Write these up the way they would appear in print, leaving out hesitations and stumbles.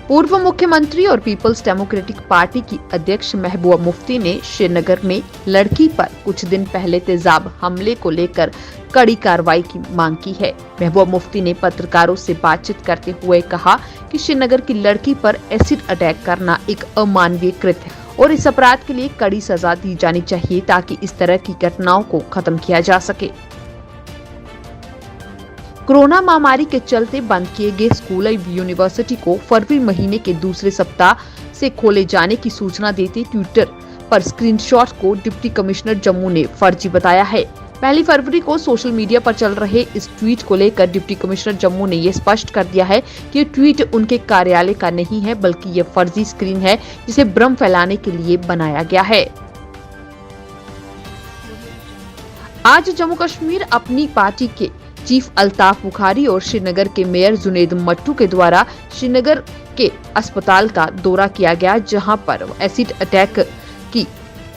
पूर्व मुख्यमंत्री और पीपल्स डेमोक्रेटिक पार्टी की अध्यक्ष महबूबा मुफ्ती ने श्रीनगर में लड़की पर कुछ दिन पहले तेजाब हमले को लेकर कड़ी कार्रवाई की मांग की है। महबूबा मुफ्ती ने पत्रकारों से बातचीत करते हुए कहा कि श्रीनगर की लड़की पर एसिड अटैक करना एक अमानवीय कृत्य है और इस अपराध के लिए कड़ी सजा दी जानी चाहिए ताकि इस तरह की घटनाओं को खत्म किया जा सके। कोरोना महामारी के चलते बंद किए गए स्कूल और यूनिवर्सिटी को फरवरी महीने के दूसरे सप्ताह से खोले जाने की सूचना देते ट्विटर पर स्क्रीनशॉट को डिप्टी कमिश्नर जम्मू ने फर्जी बताया है। पहली फरवरी को सोशल मीडिया पर चल रहे इस ट्वीट को लेकर डिप्टी कमिश्नर जम्मू ने ये स्पष्ट कर दिया है कि ये ट्वीट उनके कार्यालय का नहीं है बल्कि ये फर्जी स्क्रीन है जिसे भ्रम फैलाने के लिए बनाया गया है। आज जम्मू कश्मीर अपनी पार्टी के चीफ अल्ताफ बुखारी और श्रीनगर के मेयर जुनेद मट्टू के द्वारा श्रीनगर के अस्पताल का दौरा किया गया, जहां पर एसिड अटैक की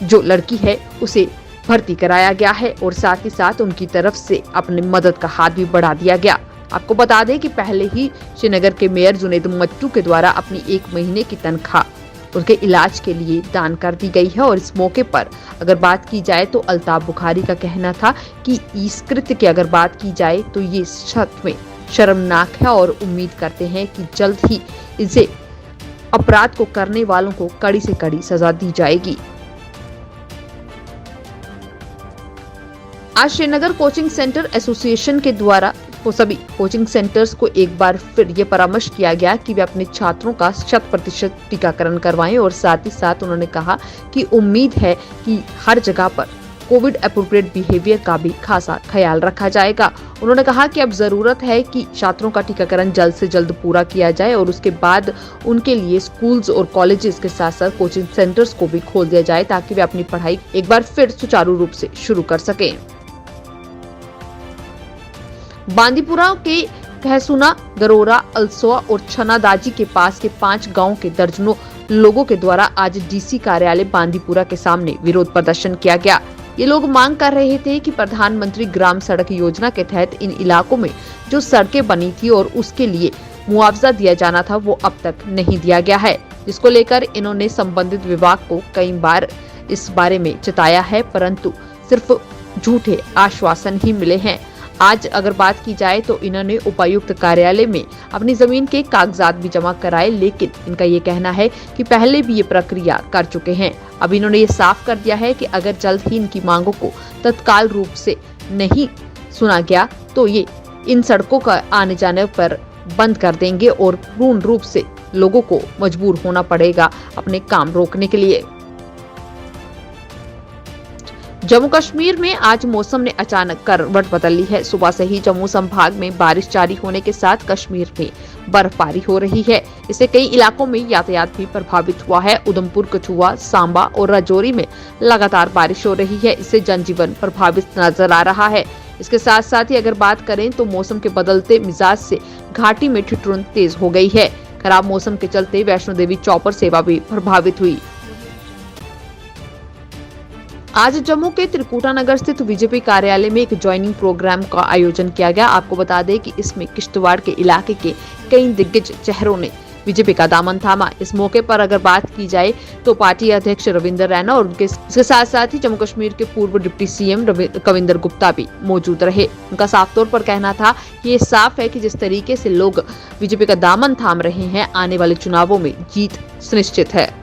जो लड़की है उसे भर्ती कराया गया है और साथ ही साथ उनकी तरफ से अपनी मदद का हाथ भी बढ़ा दिया गया। आपको बता दें कि पहले ही श्रीनगर के मेयर जुनेद मट्टू के द्वारा अपनी 1 महीने की तनख्वाह उनके इलाज के लिए दान कर दी गई है और इस मौके पर अगर बात की जाए तो अल्ताफ बुखारी का कहना था कि इस कृत्य की अगर बात की जाए तो ये सच में शर्मनाक है और उम्मीद करते हैं कि जल्द ही इसे अपराध को करने वालों को कड़ी से कड़ी सजा दी जाएगी। आज श्रीनगर कोचिंग सेंटर एसोसिएशन के द्वारा सभी कोचिंग सेंटर्स को एक बार फिर ये परामर्श किया गया कि वे अपने छात्रों का 100% टीकाकरण करवाएं और साथ ही साथ उन्होंने कहा कि उम्मीद है कि हर जगह पर कोविड एप्रोप्रिएट बिहेवियर का भी खासा ख्याल रखा जाएगा। उन्होंने कहा कि अब जरूरत है कि छात्रों का टीकाकरण जल्द से जल्द पूरा किया जाए और उसके बाद उनके लिए स्कूल्स और कॉलेजेस के साथ साथ कोचिंग सेंटर्स को भी खोल दिया जाए ताकि वे अपनी पढ़ाई एक बार फिर सुचारू रूप से शुरू कर सकें। बांदीपुरा के कहसुना, गरोरा, अलसोआ और छनादाजी के पास के 5 गांव के दर्जनों लोगों के द्वारा आज डीसी कार्यालय बांदीपुरा के सामने विरोध प्रदर्शन किया गया। ये लोग मांग कर रहे थे कि प्रधानमंत्री ग्राम सड़क योजना के तहत इन इलाकों में जो सड़कें बनी थी और उसके लिए मुआवजा दिया जाना था वो अब तक नहीं दिया गया है, जिसको लेकर इन्होंने संबंधित विभाग को कई बार इस बारे में चेताया है, परंतु सिर्फ झूठे आश्वासन ही मिले हैं। आज अगर बात की जाए तो इन्होंने उपायुक्त कार्यालय में अपनी जमीन के कागजात भी जमा कराए, लेकिन इनका ये कहना है कि पहले भी ये प्रक्रिया कर चुके हैं। अब इन्होंने ये साफ कर दिया है कि अगर जल्द ही इनकी मांगों को तत्काल रूप से नहीं सुना गया तो ये इन सड़कों का आने जाने पर बंद कर देंगे और पूर्ण रूप से लोगों को मजबूर होना पड़ेगा अपने काम रोकने के लिए। जम्मू कश्मीर में आज मौसम ने अचानक करवट बदल ली है। सुबह से ही जम्मू संभाग में बारिश जारी होने के साथ कश्मीर में बर्फबारी हो रही है। इससे कई इलाकों में यातायात भी प्रभावित हुआ है। उधमपुर, कठुआ, सांबा और राजौरी में लगातार बारिश हो रही है। इससे जनजीवन प्रभावित नजर आ रहा है। इसके साथ साथ ही अगर बात करें तो मौसम के बदलते मिजाज से घाटी में ठिठुरन तेज हो गई है। खराब मौसम के चलते वैष्णो देवी चौपर सेवा भी प्रभावित हुई। आज जम्मू के त्रिकुटा नगर स्थित बीजेपी कार्यालय में एक ज्वाइनिंग प्रोग्राम का आयोजन किया गया। आपको बता दें कि इसमें किश्तवाड़ के इलाके के कई दिग्गज चेहरों ने बीजेपी का दामन थामा। इस मौके पर अगर बात की जाए तो पार्टी अध्यक्ष रविंदर रैना और उनके साथ साथ ही जम्मू कश्मीर के पूर्व डिप्टी सीएम कविंदर गुप्ता भी मौजूद रहे। उनका साफ तौर पर कहना था कि ये साफ है कि जिस तरीके से लोग बीजेपी का दामन थाम रहे हैं, आने वाले चुनावों में जीत सुनिश्चित है।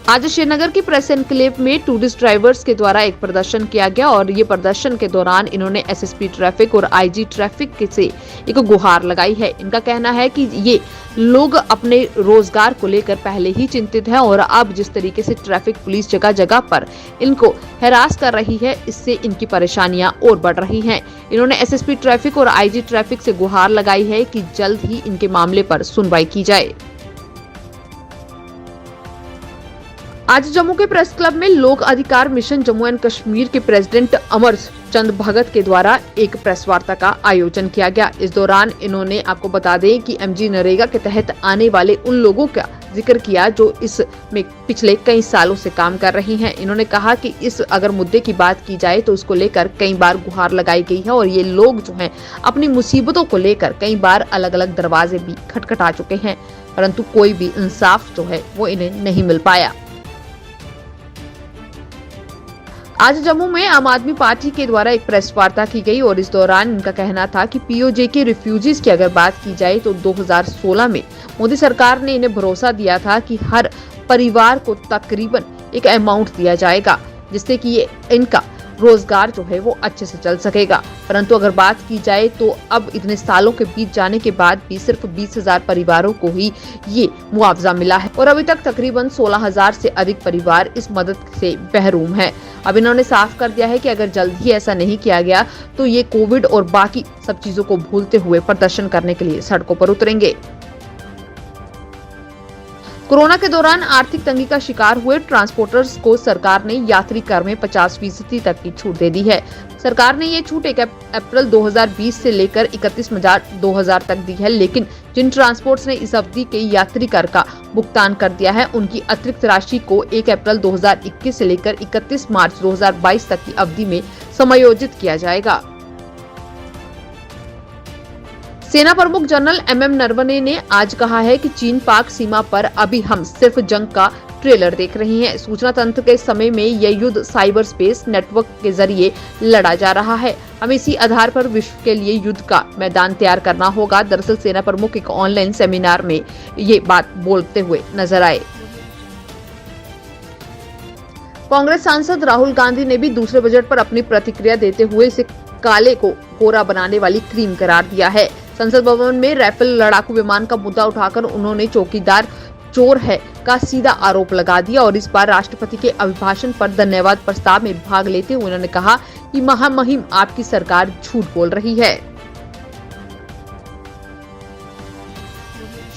आज श्रीनगर की प्रेस एनक्लेव में टूरिस्ट ड्राइवर्स के द्वारा एक प्रदर्शन किया गया और ये प्रदर्शन के दौरान इन्होंने एसएसपी ट्रैफिक और आईजी ट्रैफिक से एक गुहार लगाई है। इनका कहना है कि ये लोग अपने रोजगार को लेकर पहले ही चिंतित हैं और अब जिस तरीके से ट्रैफिक पुलिस जगह जगह पर इनको हरास कर रही है, इससे इनकी परेशानियां और बढ़ रही हैं। इन्होंने एसएसपी ट्रैफिक और आईजी ट्रैफिक से गुहार लगाई है कि जल्द ही इनके मामले पर सुनवाई की जाए। आज जम्मू के प्रेस क्लब में लोक अधिकार मिशन जम्मू एंड कश्मीर के प्रेसिडेंट अमर चंद भगत के द्वारा एक प्रेस वार्ता का आयोजन किया गया। इस दौरान इन्होंने आपको बता दें कि एमजी नरेगा के तहत आने वाले उन लोगों का जिक्र किया जो इसमें पिछले कई सालों से काम कर रही हैं। इन्होंने कहा कि इस अगर मुद्दे की बात की जाए तो उसको लेकर कई बार गुहार लगाई गई है और ये लोग जो हैं अपनी मुसीबतों को लेकर कई बार अलग अलग दरवाजे भी खटखटा चुके हैं, परंतु कोई भी इंसाफ जो है वो इन्हें नहीं मिल पाया। आज जम्मू में आम आदमी पार्टी के द्वारा एक प्रेस वार्ता की गई और इस दौरान इनका कहना था कि पीओजे के रिफ्यूजीज की अगर बात की जाए तो 2016 में मोदी सरकार ने इन्हें भरोसा दिया था कि हर परिवार को तकरीबन एक अमाउंट दिया जाएगा जिससे कि ये इनका रोजगार जो है वो अच्छे से चल सकेगा। परंतु अगर बात की जाए तो अब इतने सालों के बीत जाने के बाद भी सिर्फ 20,000 परिवारों को ही ये मुआवजा मिला है और अभी तक तकरीबन 16,000 से अधिक परिवार इस मदद से महरूम है। अब इन्होंने साफ कर दिया है कि अगर जल्द ही ऐसा नहीं किया गया तो ये कोविड और बाकी सब चीजों को भूलते हुए प्रदर्शन करने के लिए सड़कों पर उतरेंगे। कोरोना के दौरान आर्थिक तंगी का शिकार हुए ट्रांसपोर्टर्स को सरकार ने यात्री कर में 50% तक की छूट दे दी है। सरकार ने ये छूट 1 अप्रैल 2020 से लेकर 31 मार्च 2000 तक दी है, लेकिन जिन ट्रांसपोर्ट्स ने इस अवधि के यात्री कर का भुगतान कर दिया है उनकी अतिरिक्त राशि को 1 अप्रैल 2021 से लेकर 31 मार्च 2022 तक की अवधि में समायोजित किया जाएगा। सेना प्रमुख जनरल एमएम नरवणे ने आज कहा है कि चीन पाक सीमा पर अभी हम सिर्फ जंग का ट्रेलर देख रहे हैं। सूचना तंत्र के समय में यह युद्ध साइबर स्पेस नेटवर्क के जरिए लड़ा जा रहा है। हमें इसी आधार पर विश्व के लिए युद्ध का मैदान तैयार करना होगा। दरअसल सेना प्रमुख एक ऑनलाइन सेमिनार में ये बात बोलते हुए नजर आए। कांग्रेस सांसद राहुल गांधी ने भी दूसरे बजट पर अपनी प्रतिक्रिया देते हुए इसे काले को गोरा बनाने वाली क्रीम करार दिया है। संसद भवन में राफेल लड़ाकू विमान का मुद्दा उठाकर उन्होंने चौकीदार चोर है का सीधा आरोप लगा दिया और इस बार राष्ट्रपति के अभिभाषण पर धन्यवाद प्रस्ताव में भाग लेते हुए उन्होंने कहा कि महामहिम आपकी सरकार झूठ बोल रही है।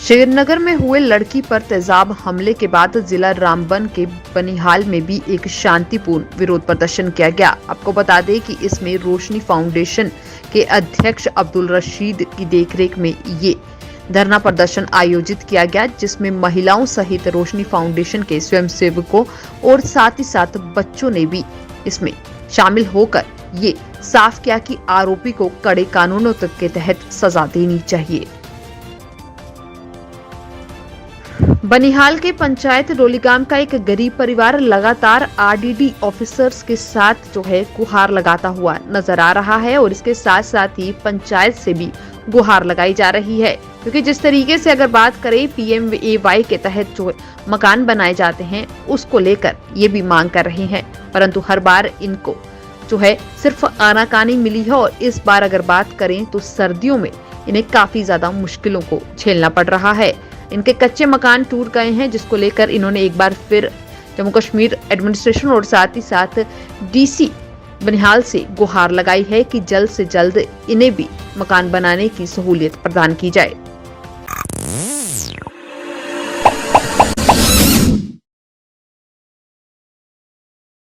श्रीनगर में हुए लड़की पर तेजाब हमले के बाद जिला रामबन के बनिहाल में भी एक शांतिपूर्ण विरोध प्रदर्शन किया गया। आपको बता दें कि इसमें रोशनी फाउंडेशन के अध्यक्ष अब्दुल रशीद की देखरेख में ये धरना प्रदर्शन आयोजित किया गया, जिसमें महिलाओं सहित रोशनी फाउंडेशन के स्वयंसेवकों और साथ ही साथ बच्चों ने भी इसमें शामिल होकर ये साफ किया कि आरोपी को कड़े कानूनों के तहत सजा देनी चाहिए। बनिहाल के पंचायत डोलीगाम का एक गरीब परिवार लगातार आरडीडी ऑफिसर्स के साथ जो है गुहार लगाता हुआ नजर आ रहा है और इसके साथ साथ ही पंचायत से भी गुहार लगाई जा रही है, क्योंकि जिस तरीके से अगर बात करें पीएमएवाई के तहत जो मकान बनाए जाते हैं उसको लेकर ये भी मांग कर रहे हैं, परंतु हर बार इनको जो है सिर्फ आनाकानी मिली है और इस बार अगर बात करें तो सर्दियों में इन्हें काफी ज्यादा मुश्किलों को झेलना पड़ रहा है। इनके कच्चे मकान टूट गए हैं, जिसको लेकर इन्होंने एक बार फिर जम्मू कश्मीर एडमिनिस्ट्रेशन और साथ ही साथ डीसी बनिहाल से गुहार लगाई है कि जल्द से जल्द इन्हें भी मकान बनाने की सहूलियत प्रदान की जाए।